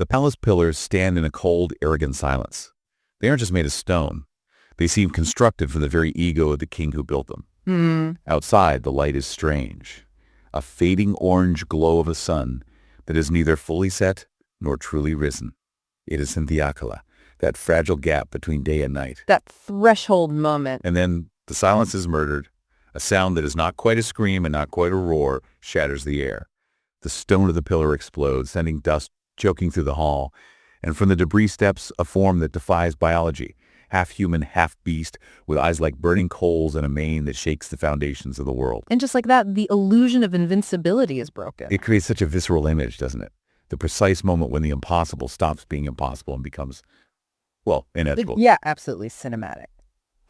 The palace pillars stand in a cold, arrogant silence. They aren't just made of stone. They seem constructed from the very ego of the king who built them. Outside, the light is strange. A fading orange glow of a sun that is neither fully set nor truly risen. It is Hiranyakashipu, that fragile gap between day and night. That threshold moment. And then the silence is murdered. A sound that is not quite a scream and not quite a roar shatters the air. The stone of the pillar explodes, sending dust choking through the hall. And from the debris steps a form that defies biology, half human, half beast, with eyes like burning coals and a mane that shakes the foundations of the world. And just like that, the illusion of invincibility is broken. It creates such a visceral image, doesn't it? The precise moment when the impossible stops being impossible and becomes, well, inevitable. Yeah, absolutely cinematic.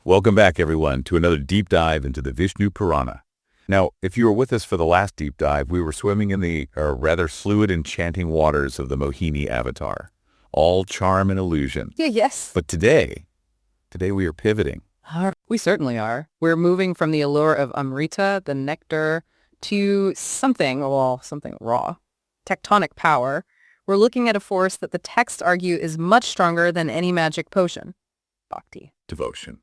Welcome back, everyone, to another deep dive into the Vishnu Purana. Now, if you were with us for the last deep dive, we were swimming in the rather fluid, enchanting waters of the Mohini avatar. All charm and illusion. Yes. But today we are pivoting. We certainly are. We're moving from the allure of Amrita, the nectar, to something raw. Tectonic power. We're looking at a force that the texts argue is much stronger than any magic potion. Bhakti. Devotion.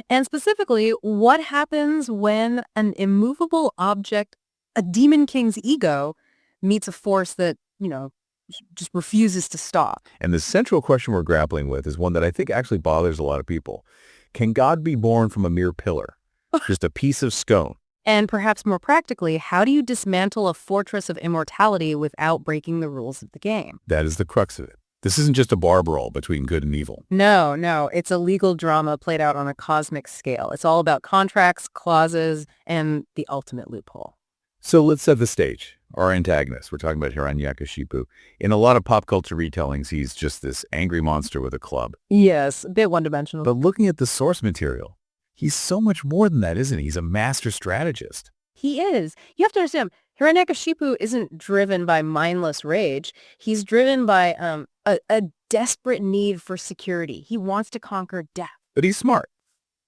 And specifically, what happens when an immovable object, a demon king's ego, meets a force that, just refuses to stop. And the central question we're grappling with is one that I think actually bothers a lot of people. Can God be born from a mere pillar? Just a piece of stone? And perhaps more practically, how do you dismantle a fortress of immortality without breaking the rules of the game? That is the crux of it. This isn't just a bar brawl between good and evil. No. It's a legal drama played out on a cosmic scale. It's all about contracts, clauses, and the ultimate loophole. So let's set the stage. Our antagonist, we're talking about Hiranyakashipu. In a lot of pop culture retellings, he's just this angry monster with a club. Yes, a bit one-dimensional. But looking at the source material, he's so much more than that, isn't he? He's a master strategist. He is. You have to understand, Hiranyakashipu isn't driven by mindless rage. He's driven by a desperate need for security. He wants to conquer death. But he's smart.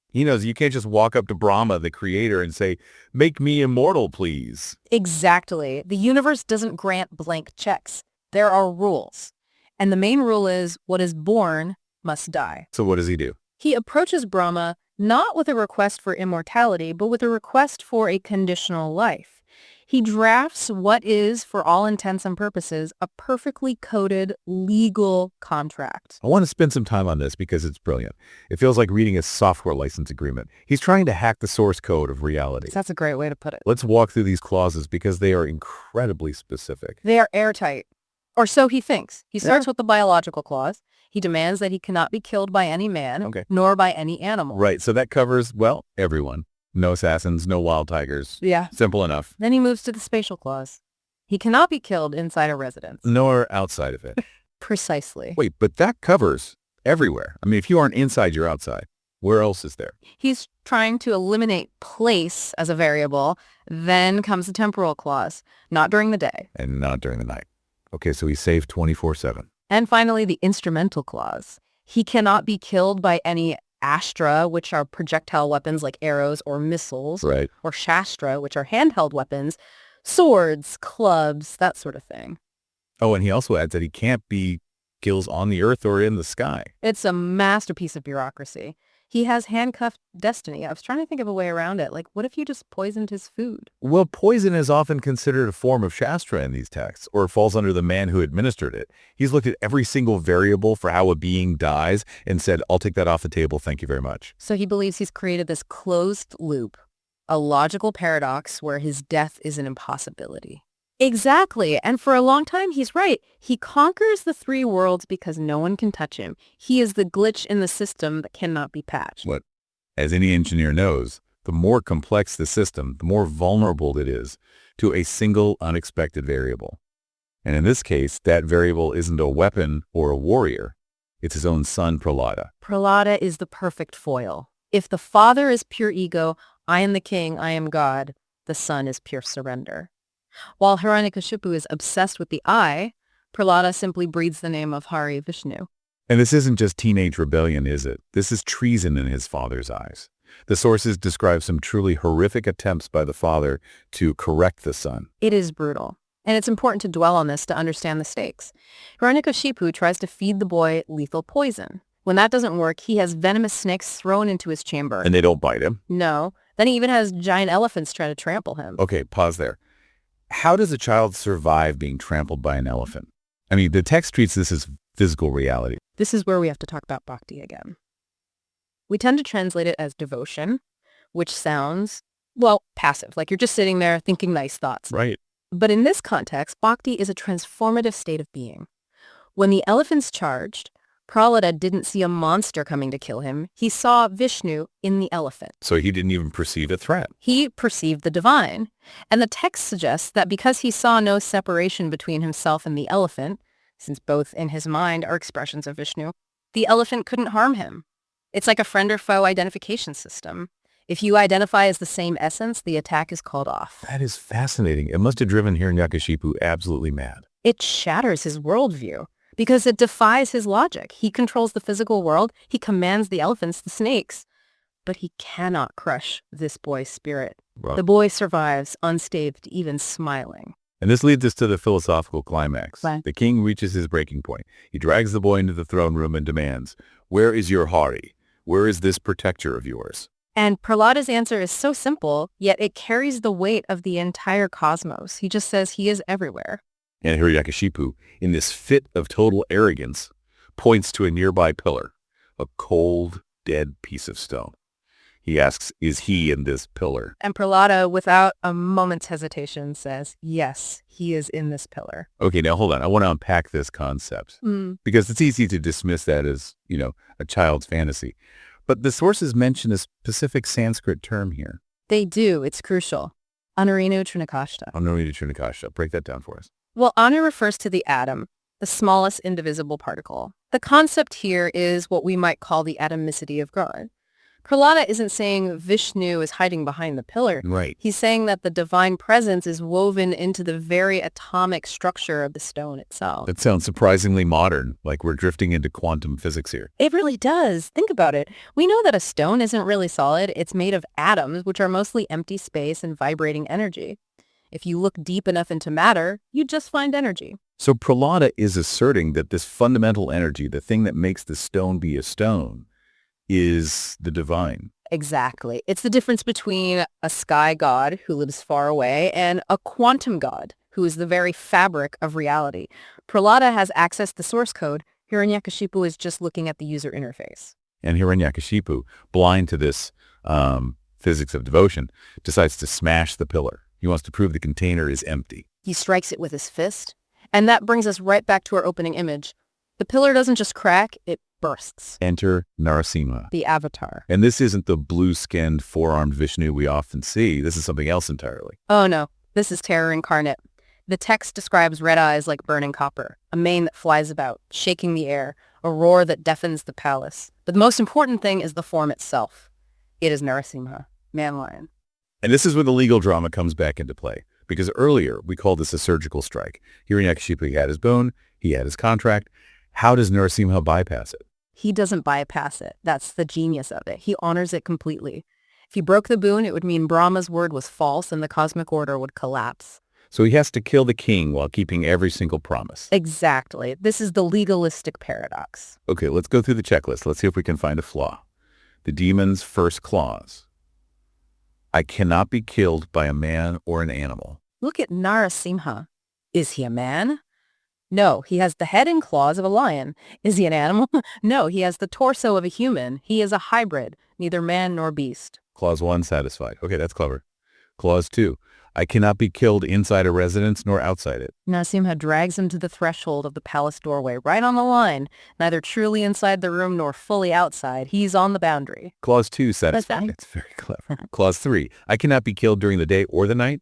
He knows you can't just walk up to Brahma, the creator, and say, "Make me immortal, please." Exactly. The universe doesn't grant blank checks. There are rules. And the main rule is what is born must die. So what does he do? He approaches Brahma not with a request for immortality, but with a request for a conditional life. He drafts what is, for all intents and purposes, a perfectly coded legal contract. I want to spend some time on this because it's brilliant. It feels like reading a software license agreement. He's trying to hack the source code of reality. That's a great way to put it. Let's walk through these clauses because they are incredibly specific. They are airtight. Or so he thinks. He starts with the biological clause. He demands that he cannot be killed by any man, nor by any animal. Right, so that covers, well, everyone. No assassins, no wild tigers. Yeah. Simple enough. Then he moves to the spatial clause. He cannot be killed inside a residence. Nor outside of it. Precisely. Wait, but that covers everywhere. I mean, if you aren't inside, you're outside. Where else is there? He's trying to eliminate place as a variable. Then comes the temporal clause. Not during the day. And not during the night. Okay, so he's safe 24/7. And finally, the instrumental clause. He cannot be killed by any astra, which are projectile weapons like arrows or missiles, right, or shastra, which are handheld weapons, swords, clubs, that sort of thing. Oh, and he also adds that he can't be kills on the earth or in the sky. It's a masterpiece of bureaucracy. He has handcuffed destiny. I was trying to think of a way around it. Like, what if you just poisoned his food? Well, poison is often considered a form of Shastra in these texts, or it falls under the man who administered it. He's looked at every single variable for how a being dies and said, "I'll take that off the table, thank you very much." So he believes he's created this closed loop, a logical paradox where his death is an impossibility. Exactly. And for a long time, he's right. He conquers the three worlds because no one can touch him. He is the glitch in the system that cannot be patched. What, as any engineer knows, the more complex the system, the more vulnerable it is to a single unexpected variable. And in this case, that variable isn't a weapon or a warrior. It's his own son, Prahlada. Prahlada is the perfect foil. If the father is pure ego, I am the king, I am God, the son is pure surrender. While Hiranyakashipu is obsessed with the I, Prahlada simply breathes the name of Hari Vishnu. And this isn't just teenage rebellion, is it? This is treason in his father's eyes. The sources describe some truly horrific attempts by the father to correct the son. It is brutal. And it's important to dwell on this to understand the stakes. Hiranyakashipu tries to feed the boy lethal poison. When that doesn't work, he has venomous snakes thrown into his chamber. And they don't bite him? No. Then he even has giant elephants try to trample him. Okay, pause there. How does a child survive being trampled by an elephant? I mean, the text treats this as physical reality. This is where we have to talk about bhakti again. We tend to translate it as devotion, which sounds, well, passive, like you're just sitting there thinking nice thoughts. Right. But in this context, bhakti is a transformative state of being. When the elephants charged, Prahlada didn't see a monster coming to kill him. He saw Vishnu in the elephant. So he didn't even perceive a threat. He perceived the divine. And the text suggests that because he saw no separation between himself and the elephant, since both in his mind are expressions of Vishnu, the elephant couldn't harm him. It's like a friend or foe identification system. If you identify as the same essence, the attack is called off. That is fascinating. It must have driven Hiranyakashipu absolutely mad. It shatters his worldview because it defies his logic. He controls the physical world. He commands the elephants, the snakes. But he cannot crush this boy's spirit. Well, The boy survives unscathed, even smiling. and this leads us to the philosophical climax. Right. The king reaches his breaking point. He drags the boy into the throne room and demands, "Where is your Hari? Where is this protector of yours?" And Prahlada's answer is so simple, yet it carries the weight of the entire cosmos. He just says he is everywhere. And Hiranyakashipu, in this fit of total arrogance, points to a nearby pillar, a cold, dead piece of stone. He asks, "Is he in this pillar?" And Prahlada, without a moment's hesitation, says, yes, he is in this pillar. Okay, now hold on. I want to unpack this concept because it's easy to dismiss that as, a child's fantasy. But the sources mention a specific Sanskrit term here. They do. It's crucial. Anurinu Trinakashta. Anurinu Trinakashta. Break that down for us. Well, Anu refers to the atom, the smallest indivisible particle. The concept here is what we might call the atomicity of God. Prahlada isn't saying Vishnu is hiding behind the pillar. Right. He's saying that the divine presence is woven into the very atomic structure of the stone itself. That sounds surprisingly modern, like we're drifting into quantum physics here. It really does. Think about it. We know that a stone isn't really solid. It's made of atoms, which are mostly empty space and vibrating energy. If you look deep enough into matter, you just find energy. So Prahlada is asserting that this fundamental energy, the thing that makes the stone be a stone, is the divine. Exactly. It's the difference between a sky god who lives far away and a quantum god who is the very fabric of reality. Prahlada has access to the source code. Hiranyakashipu is just looking at the user interface. And Hiranyakashipu, blind to this physics of devotion, decides to smash the pillar. He wants to prove the container is empty. He strikes it with his fist. And that brings us right back to our opening image. The pillar doesn't just crack, it bursts. Enter Narasimha. The avatar. And this isn't the blue-skinned, four-armed Vishnu we often see. This is something else entirely. Oh no, this is terror incarnate. The text describes red eyes like burning copper, a mane that flies about, shaking the air, a roar that deafens the palace. But the most important thing is the form itself. It is Narasimha, man-lion. And this is where the legal drama comes back into play. Because earlier, we called this a surgical strike. Hiranyakashipu had his bone, he had his contract. How does Narasimha bypass it? He doesn't bypass it. That's the genius of it. He honors it completely. If he broke the boon, it would mean Brahma's word was false and the cosmic order would collapse. So he has to kill the king while keeping every single promise. Exactly. This is the legalistic paradox. Okay, let's go through the checklist. Let's see if we can find a flaw. The demon's first clause. I cannot be killed by a man or an animal. Look at Narasimha. Is he a man? No, he has the head and claws of a lion. Is he an animal? No, he has the torso of a human. He is a hybrid, neither man nor beast. Clause 1 satisfied. Okay, that's clever. Clause 2. I cannot be killed inside a residence nor outside it. Narasimha drags him to the threshold of the palace doorway, right on the line, neither truly inside the room nor fully outside. He's on the boundary. Clause 2 satisfied. fine. It's very clever. Clause 3. I cannot be killed during the day or the night.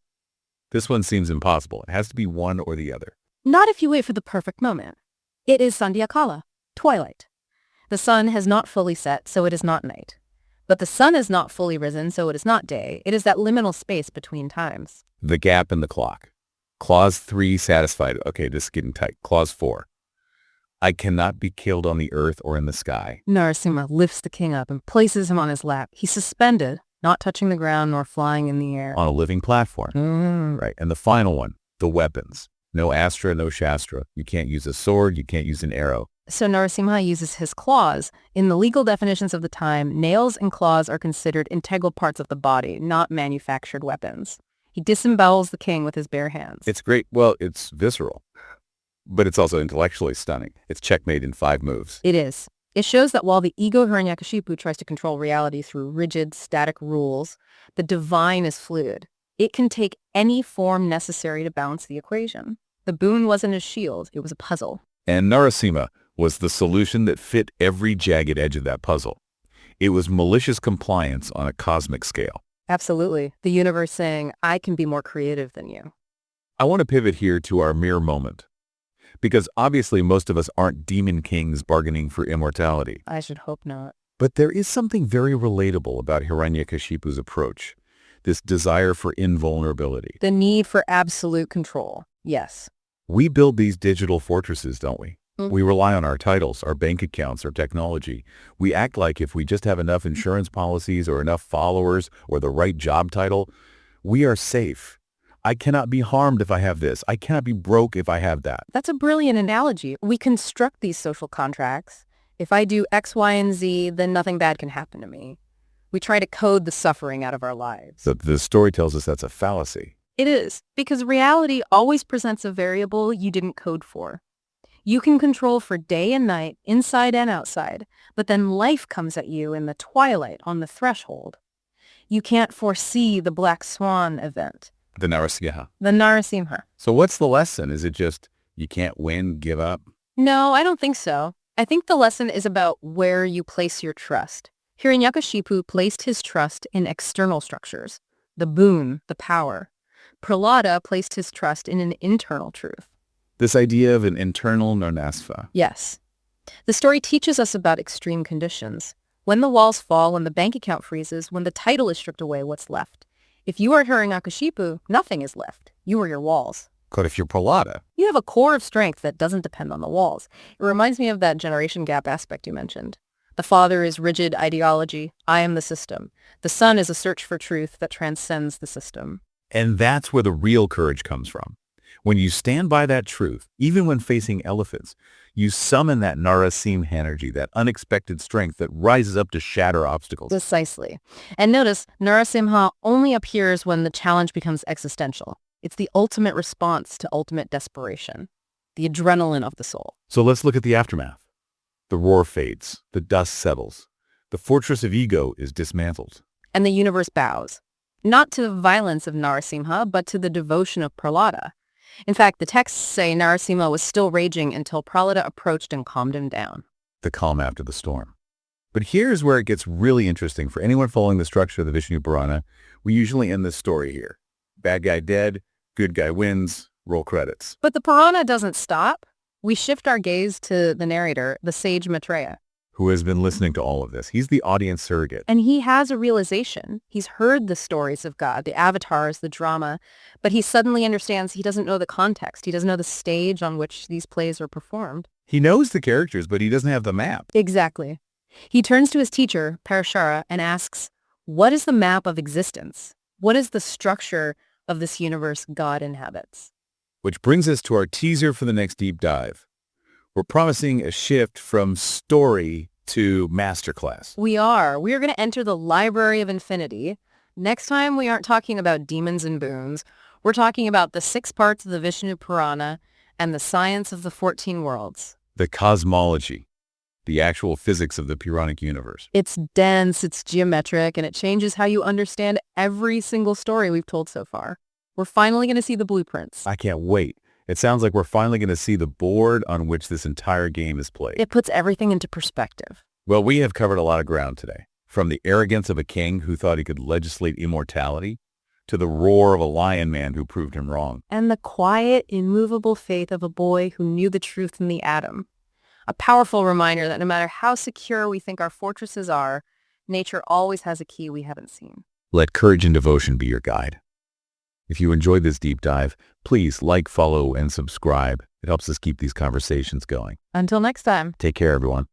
This one seems impossible. It has to be one or the other. Not if you wait for the perfect moment. It is Sandhyakala, twilight. The sun has not fully set, so it is not night. But the sun is not fully risen, so it is not day. It is that liminal space between times. The gap in the clock. Clause 3 satisfied. Okay, this is getting tight. Clause 4. I cannot be killed on the earth or in the sky. Narasimha lifts the king up and places him on his lap. He's suspended, not touching the ground nor flying in the air. On a living platform. Right. And the final one. The weapons. No astra, no shastra. You can't use a sword, you can't use an arrow. So Narasimha uses his claws. In the legal definitions of the time, nails and claws are considered integral parts of the body, not manufactured weapons. He disembowels the king with his bare hands. It's great. Well, it's visceral, but it's also intellectually stunning. It's checkmate in 5 moves. It is. It shows that while the ego Hiranyakashipu tries to control reality through rigid, static rules, the divine is fluid. It can take any form necessary to balance the equation. The boon wasn't a shield, it was a puzzle. And Narasimha was the solution that fit every jagged edge of that puzzle. It was malicious compliance on a cosmic scale. Absolutely. The universe saying, I can be more creative than you. I want to pivot here to our mere moment, because obviously most of us aren't demon kings bargaining for immortality. I should hope not. But there is something very relatable about Hiranyakashipu's approach, this desire for invulnerability. The need for absolute control. Yes. We build these digital fortresses, don't we? Mm-hmm. We rely on our titles, our bank accounts, our technology. We act like if we just have enough insurance policies or enough followers or the right job title, we are safe. I cannot be harmed if I have this. I cannot be broke if I have that. That's a brilliant analogy. We construct these social contracts. If I do X, Y, and Z, then nothing bad can happen to me. We try to code the suffering out of our lives. The story tells us that's a fallacy. It is, because reality always presents a variable you didn't code for. You can control for day and night, inside and outside, but then life comes at you in the twilight on the threshold. You can't foresee the black swan event. The Narasimha. The Narasimha. So what's the lesson? Is it just you can't win, give up? No, I don't think so. I think the lesson is about where you place your trust. Hiranyakashipu placed his trust in external structures, the boon, the power. Prahlada placed his trust in an internal truth. This idea of an internal Narasimha. Yes. The story teaches us about extreme conditions. When the walls fall, when the bank account freezes, when the title is stripped away, what's left? If you are Hiranyakashipu, nothing is left. You are your walls. But if you're Prahlada, You have a core of strength that doesn't depend on the walls. It reminds me of that generation gap aspect you mentioned. The father is rigid ideology. I am the system. The son is a search for truth that transcends the system. and that's where the real courage comes from. When you stand by that truth, even when facing elephants, you summon that Narasimha energy, that unexpected strength that rises up to shatter obstacles. Precisely. And notice, Narasimha only appears when the challenge becomes existential. It's the ultimate response to ultimate desperation, the adrenaline of the soul. So let's look at the aftermath. The roar fades, the dust settles, the fortress of ego is dismantled. And the universe bows, not to the violence of Narasimha, but to the devotion of Prahlada. In fact, the texts say Narasimha was still raging until Prahlada approached and calmed him down. The calm after the storm. But here's where it gets really interesting. For anyone following the structure of the Vishnu Purana, we usually end this story here. Bad guy dead, good guy wins, roll credits. But the Purana doesn't stop. We shift our gaze to the narrator, the sage Maitreya. Who has been listening to all of this. He's the audience surrogate. And he has a realization. He's heard the stories of God, the avatars, the drama, but he suddenly understands he doesn't know the context. He doesn't know the stage on which these plays are performed. He knows the characters, but he doesn't have the map. Exactly. He turns to his teacher, Parashara, and asks, what is the map of existence? What is the structure of this universe God inhabits? Which brings us to our teaser for the next deep dive. We're promising a shift from story to masterclass. We are going to enter the library of infinity. Next time, we aren't talking about demons and boons. We're talking about the 6 parts of the Vishnu Purana and the science of the 14 worlds. The cosmology, the actual physics of the Puranic universe. It's dense, it's geometric, and it changes how you understand every single story we've told so far. We're finally going to see the blueprints. I can't wait. It sounds like we're finally going to see the board on which this entire game is played. It puts everything into perspective. Well, we have covered a lot of ground today. From the arrogance of a king who thought he could legislate immortality, to the roar of a lion man who proved him wrong. And the quiet, immovable faith of a boy who knew the truth in the atom. A powerful reminder that no matter how secure we think our fortresses are, nature always has a key we haven't seen. Let courage and devotion be your guide. If you enjoyed this deep dive, please like, follow, and subscribe. It helps us keep these conversations going. Until next time. Take care, everyone.